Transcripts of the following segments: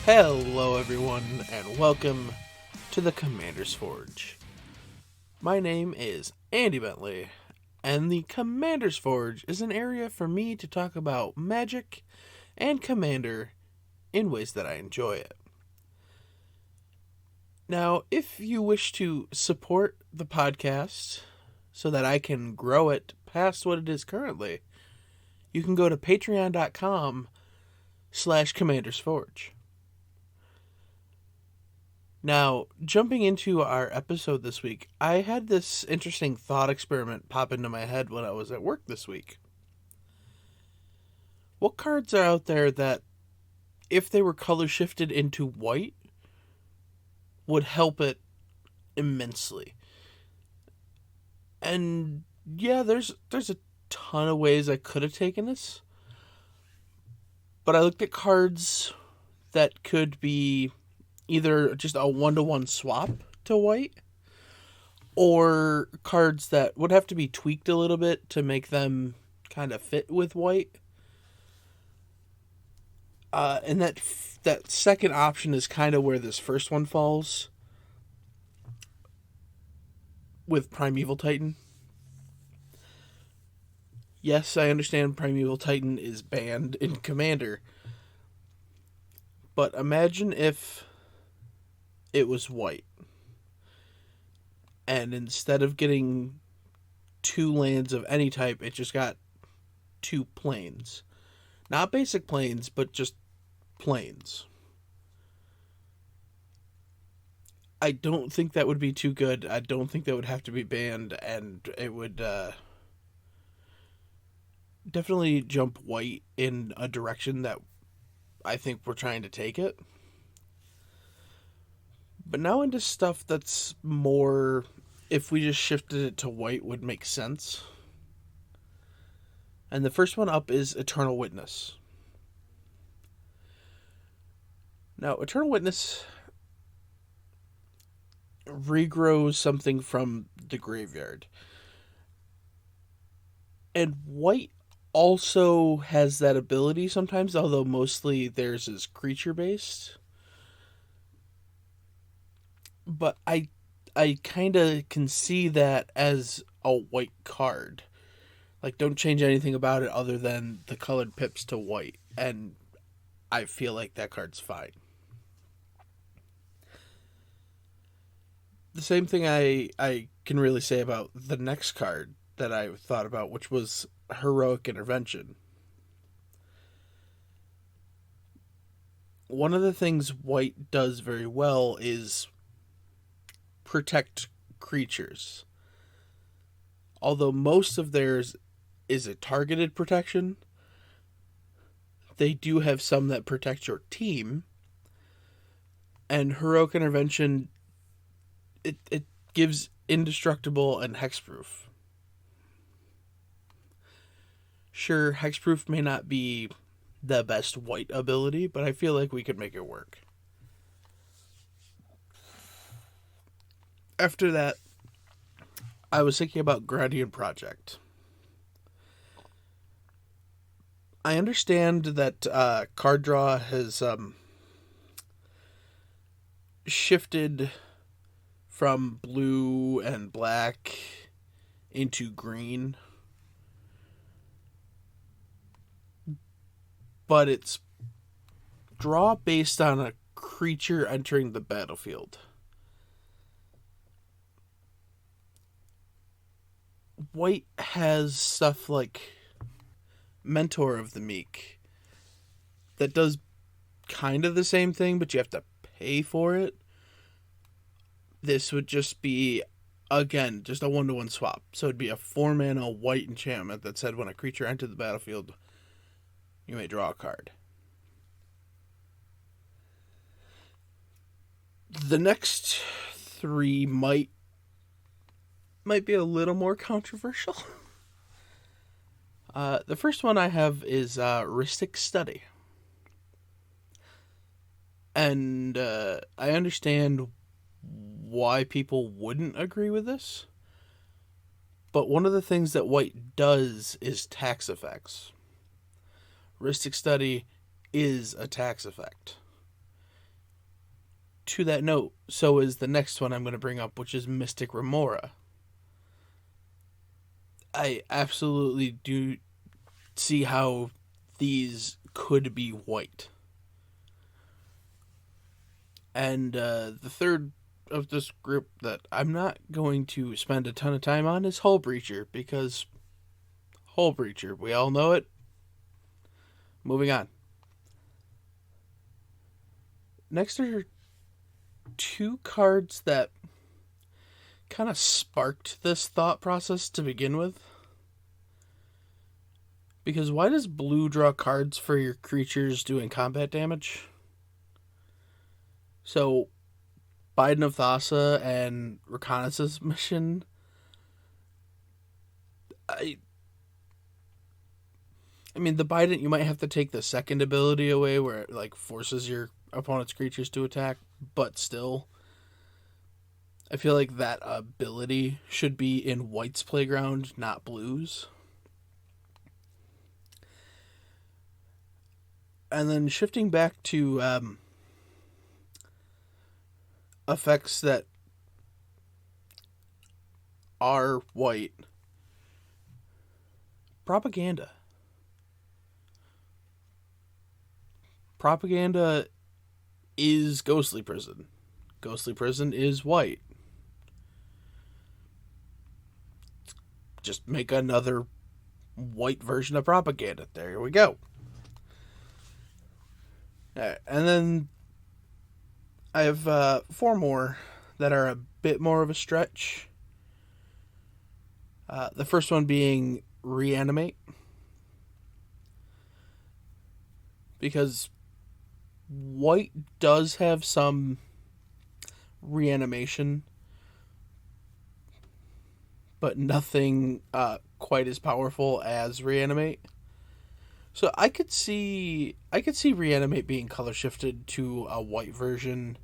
Hello everyone, and welcome to the Commander's Forge. My name is Andy Bentley, and the Commander's Forge is an area for me to talk about magic and Commander in ways that I enjoy it. Now, if you wish to support the podcast so that I can grow it past what it is currently, you can go to patreon.com/commandersforge. Now, jumping into our episode this week, I had this interesting thought experiment pop into my head when I was at work this week. What cards are out there that, if they were color shifted into white, would help it immensely? And yeah, there's a ton of ways I could have taken this, but I looked at cards that could be either just a 1-to-1 swap to white, or cards that would have to be tweaked a little bit to make them kind of fit with white. And that second option is kind of where this first one falls with Primeval Titan. Yes, I understand Primeval Titan is banned in Commander, but imagine if it was white, and instead of getting 2 lands of any type, it just got 2 planes. Not basic planes, but just planes. I don't think that would be too good. I don't think that would have to be banned, and it would definitely jump white in a direction that I think we're trying to take it. But now into stuff that's more, if we just shifted it to white, would make sense. And the first one up is Eternal Witness. Now, Eternal Witness regrows something from the graveyard. And white also has that ability sometimes, although mostly theirs is creature-based. But I kind of can see that as a white card. Like, don't change anything about it other than the colored pips to white, and I feel like that card's fine. The same thing I can really say about the next card that I thought about, which was Heroic Intervention. One of the things white does very well is protect creatures. Although most of theirs is a targeted protection, they do have some that protect your team. And Heroic Intervention, it gives indestructible and hexproof. Sure, hexproof may not be the best white ability, but I feel like we could make it work. After that, I was thinking about Guardian Project. I understand that card draw has shifted from blue and black into green, but it's draw based on a creature entering the battlefield. White has stuff like Mentor of the Meek that does kind of the same thing, but you have to pay for it. This would just be, again, just a 1-to-1 swap. So it'd be a 4-mana white enchantment that said when a creature entered the battlefield, you may draw a card. The next 3 might be a little more controversial. The first one I have is Rhystic Study. And I understand why people wouldn't agree with this. But one of the things that white does is tax effects. Rhystic Study is a tax effect. to that note, so is the next one I'm going to bring up, which is Mystic Remora. I absolutely do see how these could be white. And the third of this group that I'm not going to spend a ton of time on is Hull Breacher, because Hull Breacher, we all know it. Moving on. Next are two cards that kind of sparked this thought process to begin with. Because why does blue draw cards for your creatures doing combat damage? So, Biden of Thassa and Reconnaissance Mission, I mean, the Biden, you might have to take the second ability away where it, like, forces your opponent's creatures to attack, but still, I feel like that ability should be in White's playground, not Blue's. And then shifting back to effects that are white. Propaganda. Propaganda is Ghostly Prison. Ghostly Prison is white. Just make another white version of Propaganda. There we go. Right, and then I have 4 more that are a bit more of a stretch. The first one being Reanimate. Because white does have some reanimation, but nothing quite as powerful as Reanimate. So I could see Reanimate being color shifted to a white version.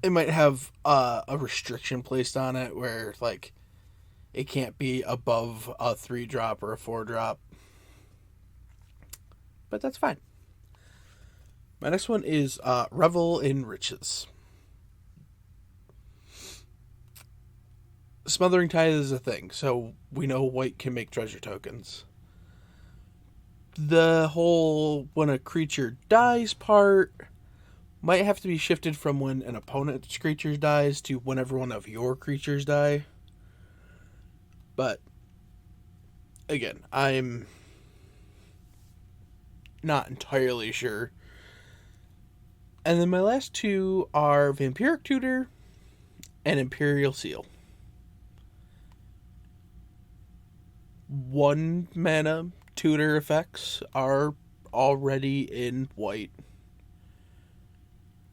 It might have a restriction placed on it where, like, it can't be above a 3-drop or a 4-drop. But that's fine. My next one is Revel in Riches. Smothering Tithe is a thing, so we know white can make treasure tokens. The whole when a creature dies part might have to be shifted from when an opponent's creature dies to whenever one of your creatures die. But again, I'm not entirely sure. And then my last 2 are Vampiric Tutor and Imperial Seal. 1 mana tutor effects are already in white.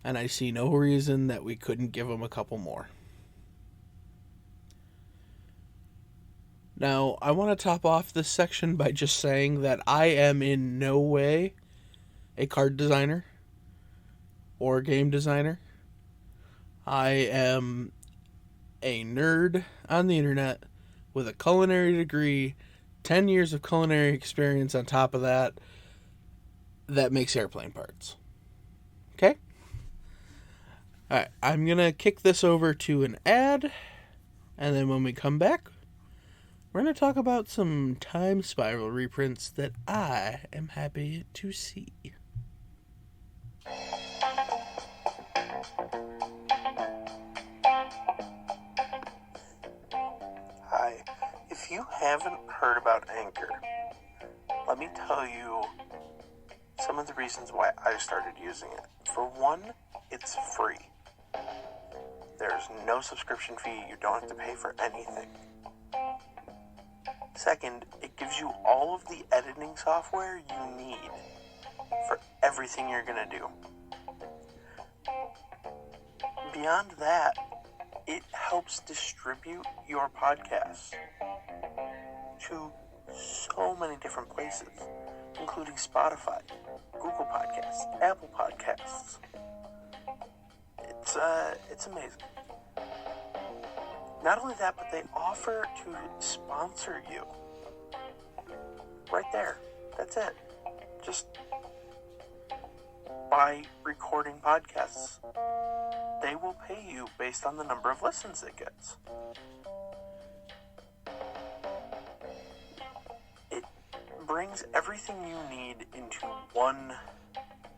And I see no reason that we couldn't give them a couple more. Now, I want to top off this section by just saying that I am in no way a card designer or a game designer. I am a nerd on the internet with a culinary degree, 10 years of culinary experience on top of that makes airplane parts. Okay? Alright, I'm going to kick this over to an ad, and then when we come back, we're going to talk about some Time Spiral reprints that I am happy to see. Hi, if you haven't heard about Anchor, let me tell you some of the reasons why I started using it. For one, it's free. There's no subscription fee, you don't have to pay for anything. Second, it gives you all of the editing software you need for everything you're going to do. Beyond that, it helps distribute your podcast to so many different places, including Spotify, Google Podcasts, Apple Podcasts. It's amazing. Not only that, but they offer to sponsor you. Right there. That's it. Just by recording podcasts. They will pay you based on the number of listens it gets. It brings everything you need into one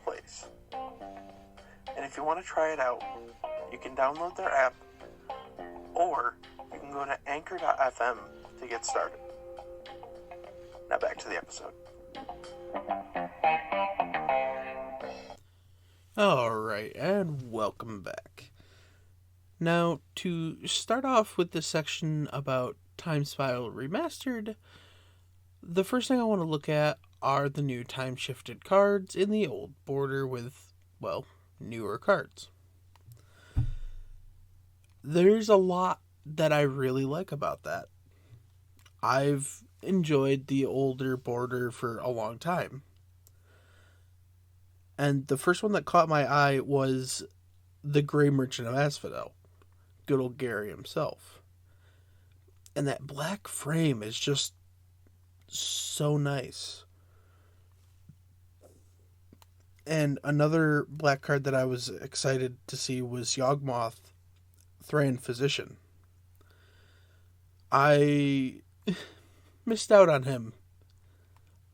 place. And if you want to try it out, you can download their app, or you can go to anchor.fm to get started. Now back to the episode. Alright, and welcome back. Now, to start off with this section about Time Spiral Remastered, the first thing I want to look at are the new time-shifted cards in the old border with, well, newer cards. There's a lot that I really like about that. I've enjoyed the older border for a long time. And the first one that caught my eye was the Grey Merchant of Asphodel. Good old Gary himself. And that black frame is just so nice. And another black card that I was excited to see was Yawgmoth, Thran Physician. I missed out on him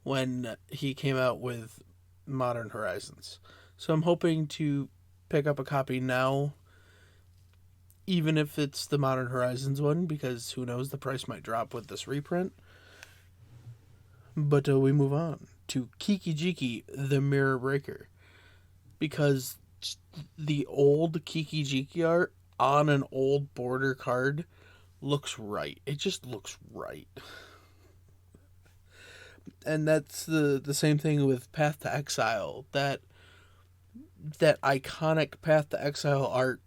when he came out with Modern Horizons. So I'm hoping to pick up a copy now, even if it's the Modern Horizons one, because who knows, the price might drop with this reprint. But we move on to Kiki Jiki, the Mirror Breaker, because the old Kiki Jiki art on an old border card looks right. It just looks right. And that's the same thing with Path to Exile. That iconic Path to Exile art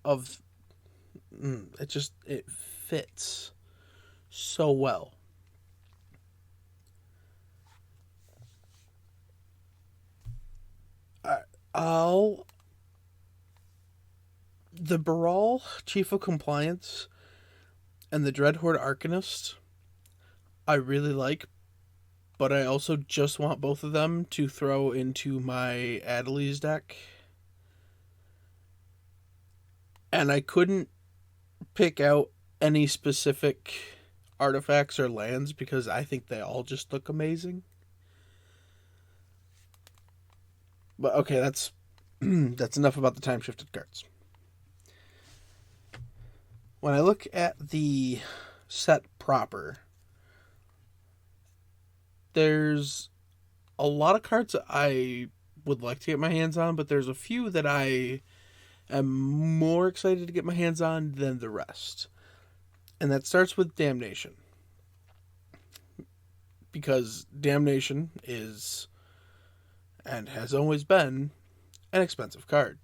of it fits so well. The Baral, Chief of Compliance, and the Dreadhorde Arcanist, I really like, but I also just want both of them to throw into my Adeliz deck. And I couldn't pick out any specific artifacts or lands because I think they all just look amazing. But okay, that's enough about the time-shifted cards. When I look at the set proper, there's a lot of cards that I would like to get my hands on, but there's a few that I am more excited to get my hands on than the rest. And that starts with Damnation. Because Damnation is, and has always been, an expensive card.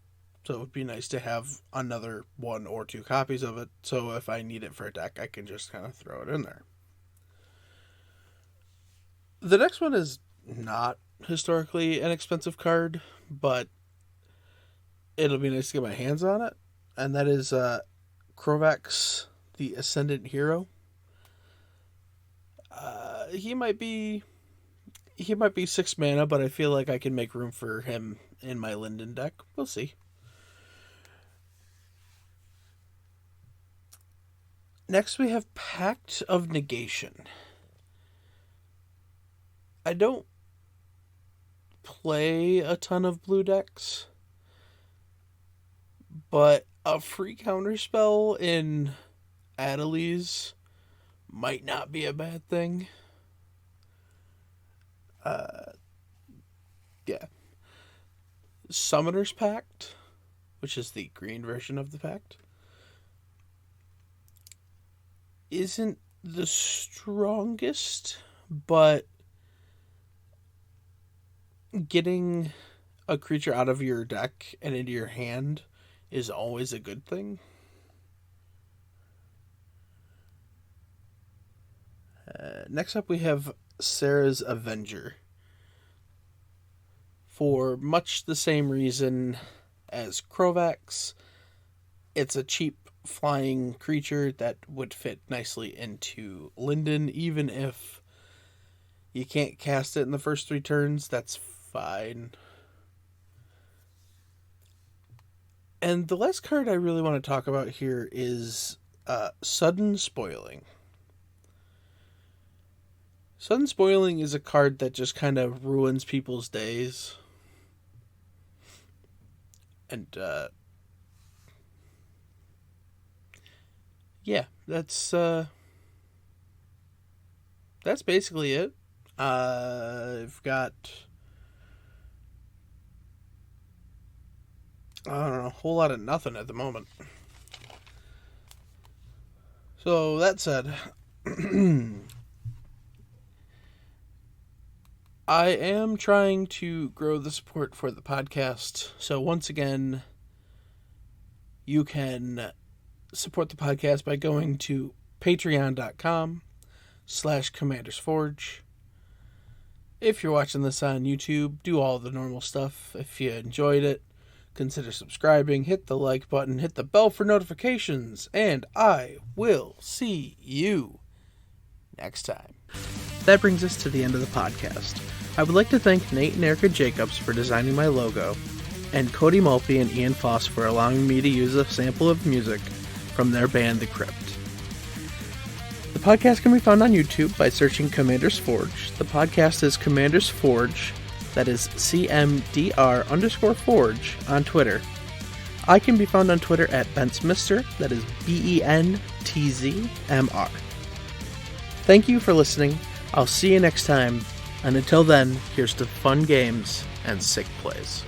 So it would be nice to have another 1 or 2 copies of it, so if I need it for a deck, I can just kind of throw it in there. The next one is not historically an expensive card, but it'll be nice to get my hands on it, and that is Krovax, the Ascendant Hero. He might be 6 mana, but I feel like I can make room for him in my Linden deck. We'll see. Next we have Pact of Negation. I don't play a ton of blue decks, but a free counterspell in Adeliz might not be a bad thing. Yeah. Summoner's Pact, which is the green version of the Pact, isn't the strongest, but getting a creature out of your deck and into your hand is always a good thing. Next up we have Sarah's Avenger. For much the same reason as Krovax, it's a cheap flying creature that would fit nicely into Linden, even if you can't cast it in the first 3 turns, that's fine. And the last card I really want to talk about here is Sudden Spoiling. Sudden Spoiling is a card that just kind of ruins people's days. And, yeah, that's basically it. I've got, I don't know, a whole lot of nothing at the moment. So, that said, I am trying to grow the support for the podcast. So once again, you can support the podcast by going to patreon.com/commandersforge. If you're watching this on YouTube, do all the normal stuff. If you enjoyed it, consider subscribing, hit the like button, hit the bell for notifications, and I will see you next time. That brings us to the end of the podcast. I would like to thank Nate and Erica Jacobs for designing my logo, and Cody Mulpey and Ian Foss for allowing me to use a sample of music from their band, The Crypt. The podcast can be found on YouTube by searching Commander's Forge. The podcast is Commander's Forge, that is CMDR_Forge, on Twitter. I can be found on Twitter at BentzMr, that is BENTZMR. Thank you for listening. I'll see you next time, and until then, here's to fun games and sick plays.